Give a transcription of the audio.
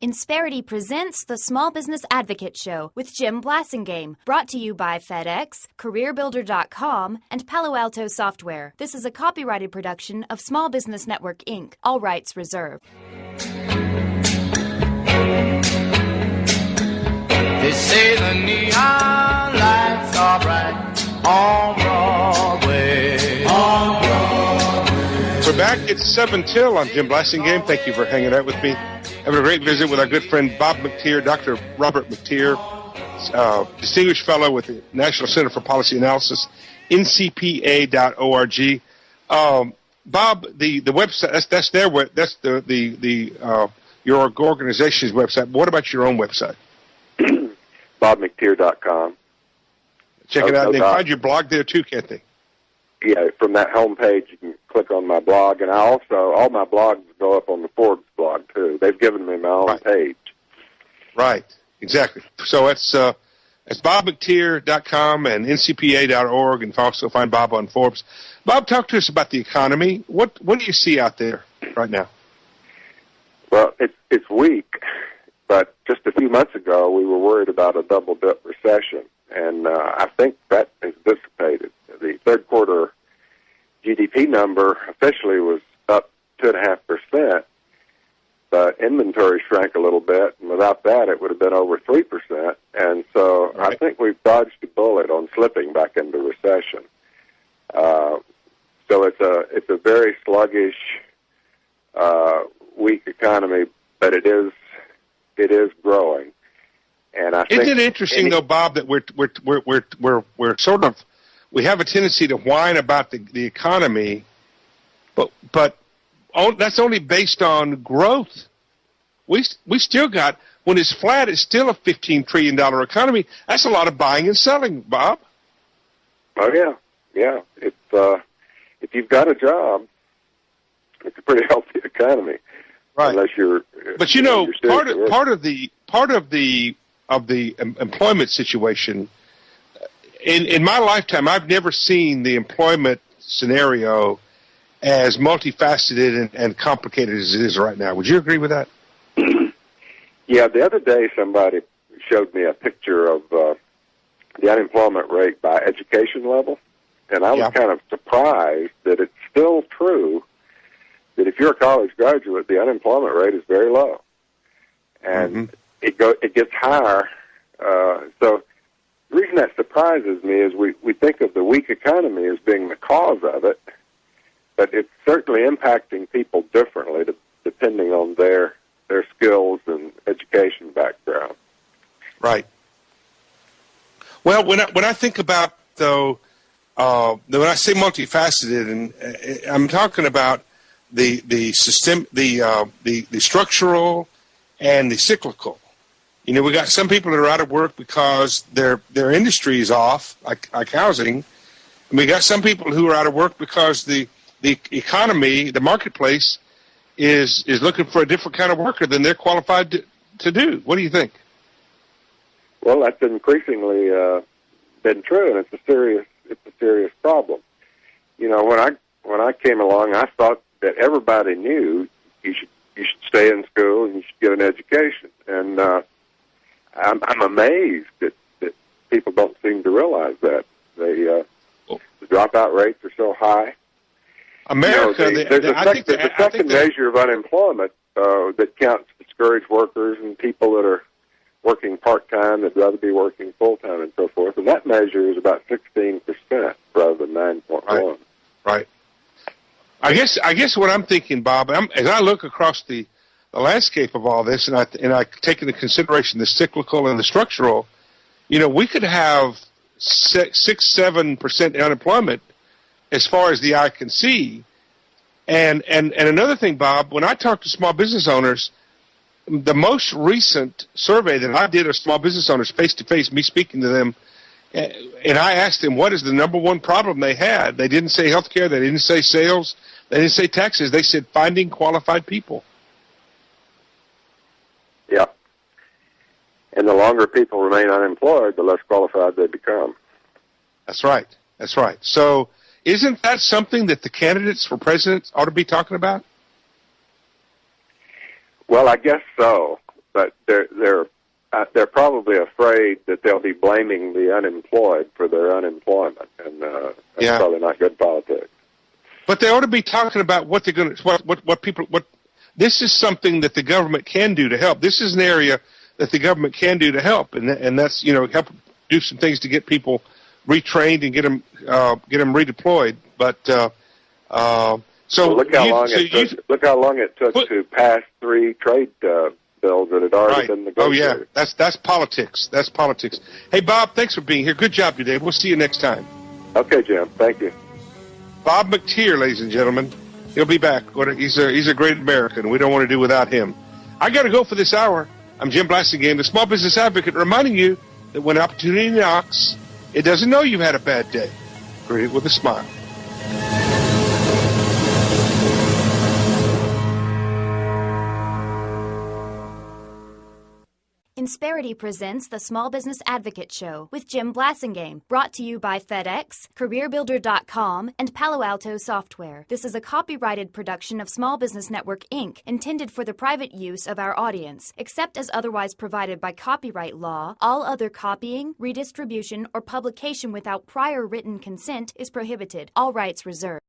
Insperity presents the Small Business Advocate Show with Jim Blasingame, brought to you by FedEx, CareerBuilder.com, and Palo Alto Software. This is a copyrighted production of Small Business Network, Inc., all rights reserved. They say the neon lights are bright on Broadway. On Broadway. We're back. It's 7 till. I'm Jim Blasingame. Thank you for hanging out with me. Having a great visit with our good friend Bob McTeer, Dr. Robert McTeer, distinguished fellow with the National Center for Policy Analysis, ncpa.org. Bob, the website that's your organization's website. What about your own website? BobMcTeer.com. Check it out. And they find your blog there too, can't they? Yeah, from that homepage you can click on my blog, and all my blogs go up on the Forbes blog too. They've given me my own page. Right, exactly. So it's BobMcTeer.com and ncpa.org, and you can also find Bob on Forbes. Bob, talk to us about the economy. What do you see out there right now? Well, it's weak, but just a few months ago we were worried about a double-dip recession, and I think that has dissipated. The third quarter GDP number officially was up 2.5%, but inventory shrank a little bit, and without that it would have been over 3%. And so I think we've dodged a bullet on slipping back into recession. So it's a very sluggish, weak economy, but it is growing. And I think isn't it interesting though, Bob, that we're sort of, we have a tendency to whine about the economy, but that's only based on growth. We still got, when it's flat, it's still a $15 trillion economy. That's a lot of buying and selling, Bob. Oh yeah. It's if you've got a job, it's a pretty healthy economy. Right. Unless you're. But you know, part of the employment situation. In my lifetime, I've never seen the employment scenario as multifaceted and complicated as it is right now. Would you agree with that? Yeah, the other day somebody showed me a picture of the unemployment rate by education level, and I was kind of surprised that it's still true that if you're a college graduate, the unemployment rate is very low, and it gets higher. So the reason that surprises me is we think of the weak economy as being the cause of it, but it's certainly impacting people differently depending on their skills and education background. Right. Well, when I think about though, when I say multifaceted, and I'm talking about the system, the structural and the cyclical. You know, we got some people that are out of work because their industry is off, like housing. And we got some people who are out of work because the economy, the marketplace, is looking for a different kind of worker than they're qualified to do. What do you think? Well, that's increasingly been true, and it's a serious problem. You know, when I came along, I thought that everybody knew you should stay in school and you should get an education, and I'm amazed that people don't seem to realize that. The dropout rates are so high. America, there's a second measure of unemployment that counts discouraged workers and people that are working part-time that'd rather be working full-time and so forth, and that measure is about 16% rather than 9.1. Right. I guess what I'm thinking, Bob, as I look across the landscape of all this, and I take into consideration the cyclical and the structural, you know, we could have 6-7% unemployment as far as the eye can see. And another thing, Bob, when I talk to small business owners, the most recent survey that I did of small business owners face to face, me speaking to them, and I asked them what is the number one problem they had. They didn't say healthcare, they didn't say sales, they didn't say taxes. They said finding qualified people. Yeah. And the longer people remain unemployed, the less qualified they become. That's right. So isn't that something that the candidates for president ought to be talking about? Well, I guess so. but they're probably afraid that they'll be blaming the unemployed for their unemployment, and that's probably not good politics. But they ought to be talking about what they're going to, what. This is something that the government can do to help. This is an area that the government can do to help, and that's help do some things to get people retrained and get them redeployed. But look how long it took to pass 3 trade bills that had already been negotiated. Oh yeah, that's politics. That's politics. Hey Bob, thanks for being here. Good job today. We'll see you next time. Okay, Jim. Thank you. Bob McTeer, ladies and gentlemen. He'll be back. He's a great American. We don't want to do without him. I got to go for this hour. I'm Jim Blasingame, the Small Business Advocate, reminding you that when opportunity knocks, it doesn't know you've had a bad day. Greet it with a smile. Insperity presents the Small Business Advocate Show with Jim Blasingame, brought to you by FedEx, CareerBuilder.com, and Palo Alto Software. This is a copyrighted production of Small Business Network, Inc., intended for the private use of our audience. Except as otherwise provided by copyright law, all other copying, redistribution, or publication without prior written consent is prohibited. All rights reserved.